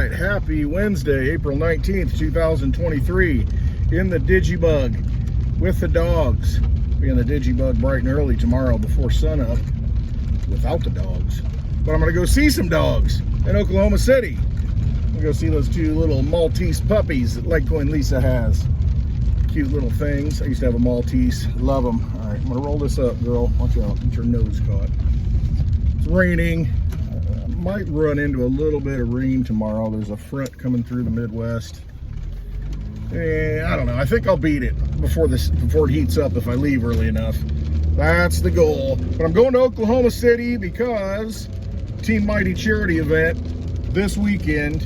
right, happy Wednesday, April 19th, 2023, in the DigiBug with the dogs. Be in the DigiBug bright and early tomorrow before sunup without the dogs. But I'm going to go see some dogs in Oklahoma City. I'm going to go see those two little Maltese puppies that Litecoin Lisa has. Cute little things. I used to have a Maltese. Love them. All right, I'm going to roll this up, girl. Watch out. Get your nose caught. It's raining. Might run into a little bit of rain tomorrow. There's a front coming through the Midwest. I don't know. I think I'll beat it before it heats up if I leave early enough. That's the goal. But I'm going to Oklahoma City because Team Mighty charity event this weekend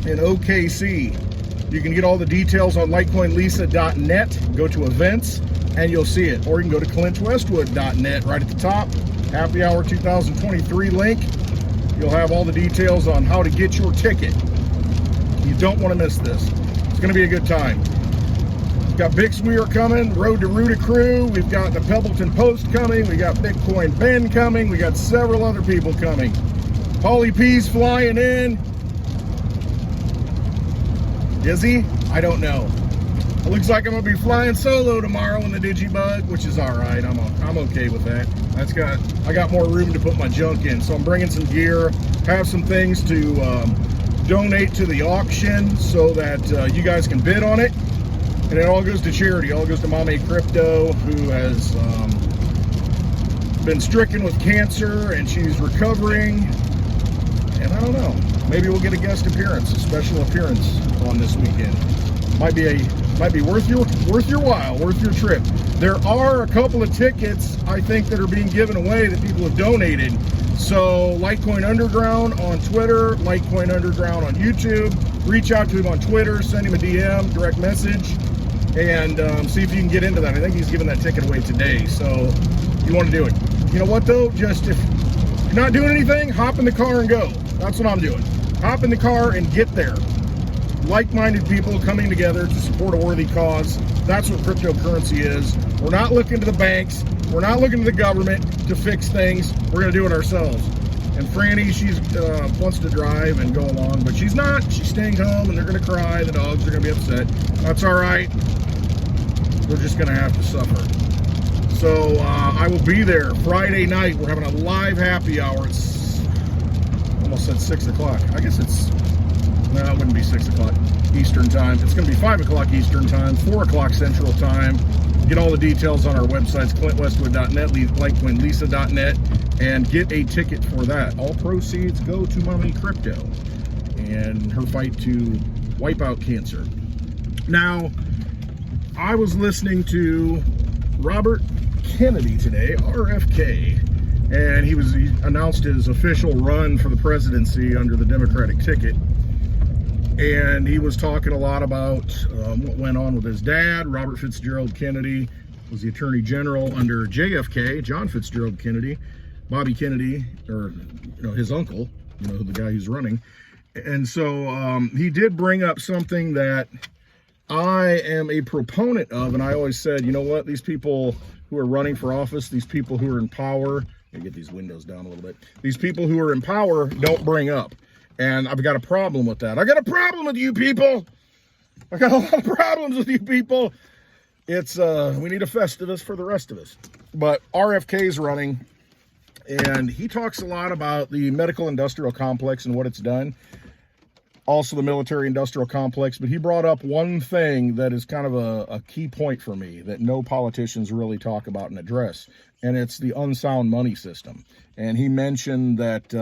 in OKC. You can get all the details on LitecoinLisa.net. Go to events and you'll see it. Or you can go to ClintWestwood.net right at the top. Happy Hour 2023 link. You'll have all the details on how to get your ticket. You don't want to miss this. It's going to be a good time. We've got Bix Weir coming, Road to Ruta crew. We've got the Pebbleton Post coming. We got Bitcoin Ben coming. We got several other people coming. Paulie P's flying in. Is he? I don't know. It looks like I'm going to be flying solo tomorrow in the DigiBug, which is all right. I'm okay with that. I got more room to put my junk in, so I'm bringing some gear, have some things to donate to the auction so that you guys can bid on it, and it all goes to charity. It all goes to Mame Crypto, who has been stricken with cancer, and she's recovering. And I don't know, maybe we'll get a guest appearance, a special appearance on this weekend. Might be worth your while, worth your trip. There are a couple of tickets, I think, that are being given away that people have donated. So Litecoin Underground on Twitter, Litecoin Underground on YouTube. Reach out to him on Twitter, send him a DM, direct message, and see if you can get into that. I think he's giving that ticket away today, so you want to do it. You know what, though? Just if you're not doing anything, hop in the car and go. That's what I'm doing. Hop in the car and get there. Like-minded people coming together to support a worthy cause. That's what cryptocurrency is. We're not looking to the banks. We're not looking to the government to fix things. We're going to do it ourselves. And Franny, she's wants to drive and go along, but she's not. She's staying home, and they're going to cry. The dogs are going to be upset. That's all right. We're just going to have to suffer. So I will be there Friday night. We're having a live happy hour. It's almost at 6 o'clock. I guess it's... No, it wouldn't be 6 o'clock Eastern time. It's going to be 5 o'clock Eastern time, 4 o'clock Central time. Get all the details on our websites, ClintWestwood.net, LitecoinLisa.net, and get a ticket for that. All proceeds go to Mame Crypto and her fight to wipe out cancer. Now, I was listening to Robert Kennedy today, RFK, and he announced his official run for the presidency under the Democratic ticket. And he was talking a lot about what went on with his dad. Robert Fitzgerald Kennedy was the Attorney General under JFK, John Fitzgerald Kennedy. Bobby Kennedy, or his uncle, the guy who's running. And so he did bring up something that I am a proponent of, and I always said, you know what, these people who are running for office, these people who are in power, let me get these windows down a little bit. These people who are in power don't bring up. And I've got a problem with that. I got a problem with you people. I got a lot of problems with you people. It's, we need a Festivus for the rest of us. But RFK's running, and he talks a lot about the medical industrial complex and what it's done. Also the military industrial complex. But he brought up one thing that is kind of a key point for me that no politicians really talk about and address. And it's the unsound money system. And he mentioned that...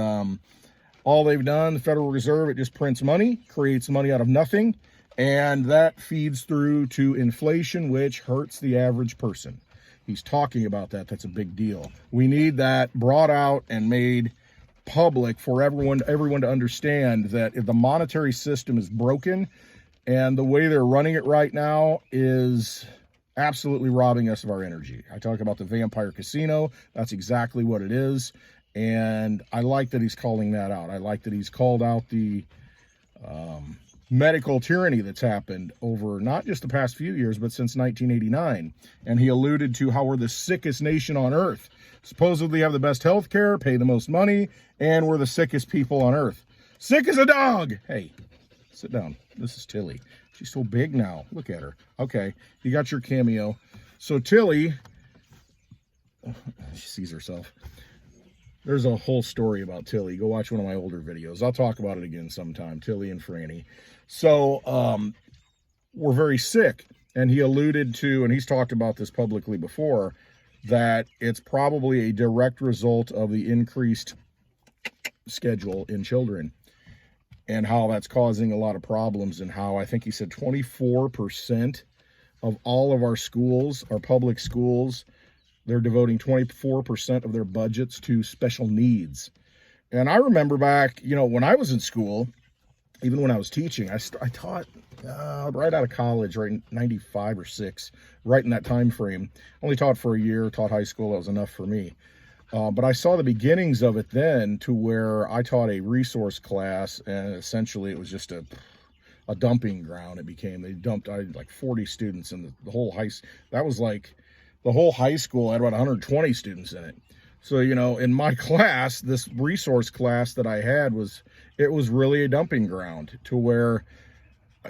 all they've done, the Federal Reserve, it just prints money, creates money out of nothing, and that feeds through to inflation, which hurts the average person. He's talking about that. That's a big deal. We need that brought out and made public for everyone to understand that if the monetary system is broken, and the way they're running it right now is absolutely robbing us of our energy. I talk about the vampire casino. That's exactly what it is. And I like that he's calling that out. I like that he's called out the medical tyranny that's happened over not just the past few years, but since 1989. And he alluded to how we're the sickest nation on earth. Supposedly have the best health care, pay the most money, and we're the sickest people on earth. Sick as a dog. Hey, sit down. This is Tilly. She's so big now. Look at her. Okay, you got your cameo. So Tilly, she sees herself. There's a whole story about Tilly. Go watch one of my older videos. I'll talk about it again sometime, Tilly and Franny. So we're very sick. And he alluded to, and he's talked about this publicly before, that it's probably a direct result of the increased schedule in children and how that's causing a lot of problems, and how I think he said 24% of all of our schools, our public schools, they're devoting 24% of their budgets to special needs. And I remember back, you know, when I was in school, even when I was teaching, I taught right out of college, right in 95 or 6, right in that time frame. Only taught for a year, taught high school. That was enough for me. But I saw the beginnings of it then, to where I taught a resource class, and essentially it was just a dumping ground. It became, they dumped, I had like 40 students in the whole that was like, the whole high school had about 120 students in it. So, you know, in my class, this resource class that I had it was really a dumping ground, to where,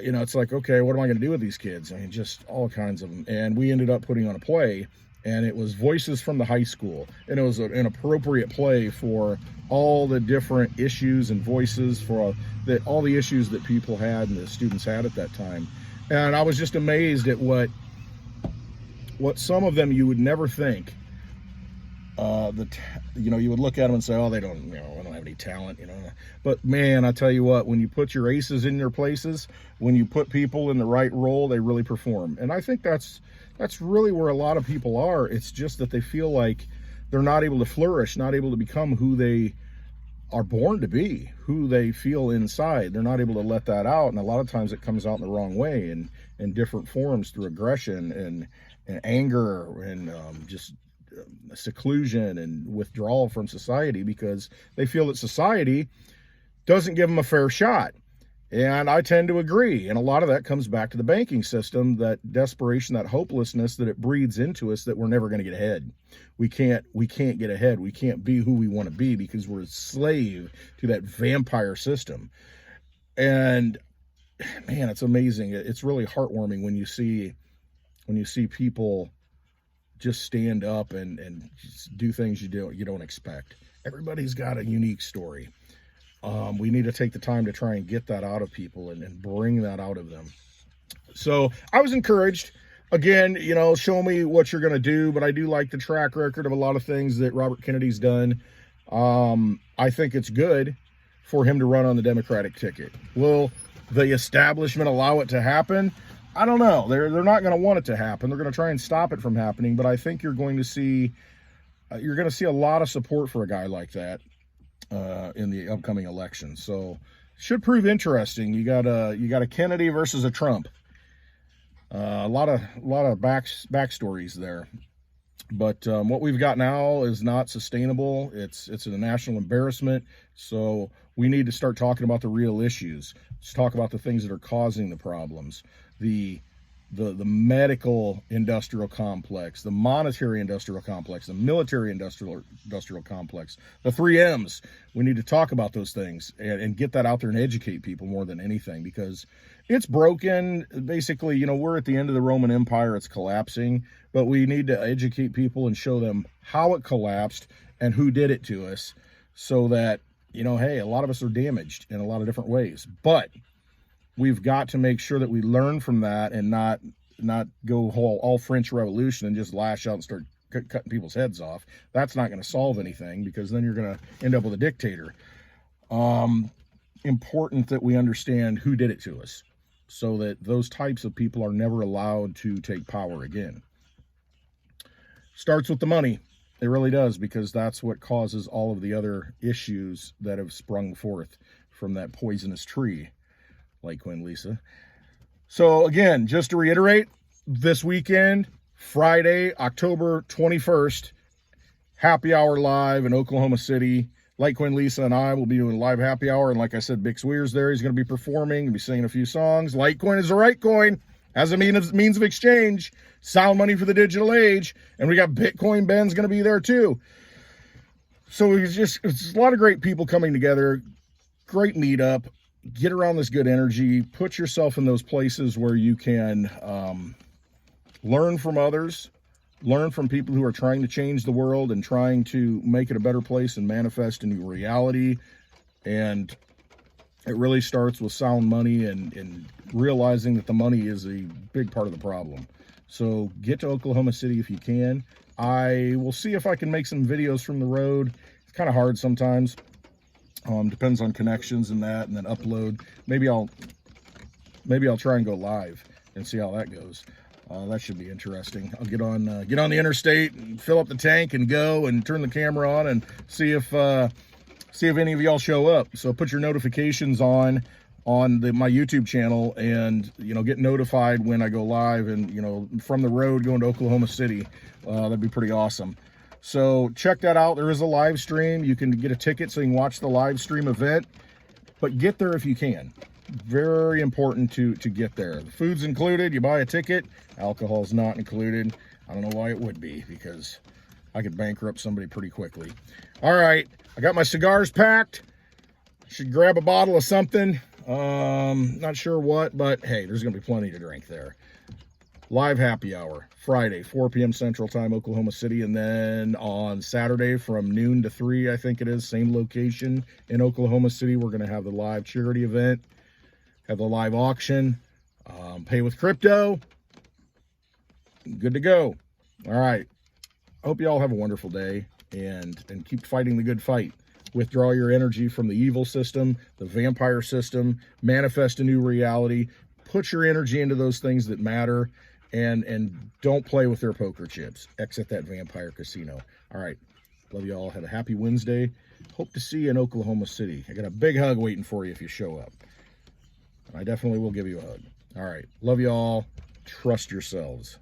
you know, it's like, okay, what am I going to do with these kids? I mean, just all kinds of them. And we ended up putting on a play, and it was Voices from the High School. And it was an appropriate play for all the different issues and voices for all the issues that people had and the students had at that time. And I was just amazed at what some of them you would never think. You know, you would look at them and say, oh, they don't have any talent, you know. But man, I tell you what, when you put your aces in their places, when you put people in the right role, they really perform. And I think that's really where a lot of people are. It's just that they feel like they're not able to flourish, not able to become who they are born to be, who they feel inside. They're not able to let that out. And a lot of times it comes out in the wrong way, and in different forms, through aggression and anger and just seclusion and withdrawal from society, because they feel that society doesn't give them a fair shot. And I tend to agree. And a lot of that comes back to the banking system, that desperation, that hopelessness that it breeds into us, that we're never going to get ahead. We can't get ahead. We can't be who we want to be, because we're a slave to that vampire system. And man, it's amazing. It's really heartwarming when you see people just stand up and just do things you don't expect. Everybody's got a unique story. We need to take the time to try and get that out of people and bring that out of them. So I was encouraged. Again, you know, show me what you're going to do, but I do like the track record of a lot of things that Robert Kennedy's done. I think it's good for him to run on the Democratic ticket. Will the establishment allow it to happen? I don't know. They're not going to want it to happen. They're going to try and stop it from happening, but I think you're going to see a lot of support for a guy like that in the upcoming election. So should prove interesting. You got a Kennedy versus a Trump. A lot of backstories there. But what we've got now is not sustainable. It's a national embarrassment. So we need to start talking about the real issues. Let's talk about the things that are causing the problems. The medical industrial complex, the monetary industrial complex, the military industrial complex, the 3 M's. We need to talk about those things and get that out there and educate people more than anything, because it's broken. Basically, you know, we're at the end of the Roman Empire. It's collapsing, but we need to educate people and show them how it collapsed and who did it to us, so that, you know, hey, a lot of us are damaged in a lot of different ways, but we've got to make sure that we learn from that and not go all French Revolution and just lash out and start cutting people's heads off. That's not going to solve anything, because then you're going to end up with a dictator. Important that we understand who did it to us, so that those types of people are never allowed to take power again. Starts with the money. It really does, because that's what causes all of the other issues that have sprung forth from that poisonous tree. Litecoin Lisa. So again, just to reiterate, this weekend, Friday, October 21st, happy hour live in Oklahoma City. Litecoin Lisa and I will be doing live happy hour. And like I said, Bix Weir's there. He's going to be performing, be singing a few songs. Litecoin is the right coin, as a means of exchange, sound money for the digital age. And we got Bitcoin Ben's going to be there too. So it's a lot of great people coming together. great meetup. Get around this good energy. Put yourself in those places where you can learn from others, learn from people who are trying to change the world and trying to make it a better place and manifest a new reality. And it really starts with sound money and realizing that the money is a big part of the problem. So get to Oklahoma City if you can. I will see if I can make some videos from the road. It's kind of hard sometimes. Depends on connections and that, and then upload. Maybe I'll try and go live and see how that goes. That should be interesting. I'll get on the interstate and fill up the tank and go and turn the camera on and see if any of y'all show up. So put your notifications on my YouTube channel, and get notified when I go live and from the road going to Oklahoma City. That'd be pretty awesome. So check that out. There is a live stream. You can get a ticket so you can watch the live stream event, but get there if you can. Very important to get there. The food's included. You buy a ticket. Alcohol's not included. I don't know why it would be, because I could bankrupt somebody pretty quickly. All right, I got my cigars packed. Should grab a bottle of something. Not sure what, but hey, there's gonna be plenty to drink there. Live happy hour, Friday, 4 p.m. Central Time, Oklahoma City, and then on Saturday from noon to 3, I think it is, same location in Oklahoma City, we're gonna have the live charity event, have the live auction, pay with crypto. Good to go. All right. I hope you all have a wonderful day and keep fighting the good fight. Withdraw your energy from the evil system, the vampire system, manifest a new reality, put your energy into those things that matter, and don't play with their poker chips. Exit that vampire casino. All right. Love you all. Have a happy Wednesday. Hope to see you in Oklahoma City. I got a big hug waiting for you if you show up. I definitely will give you a hug. All right. Love you all. Trust yourselves.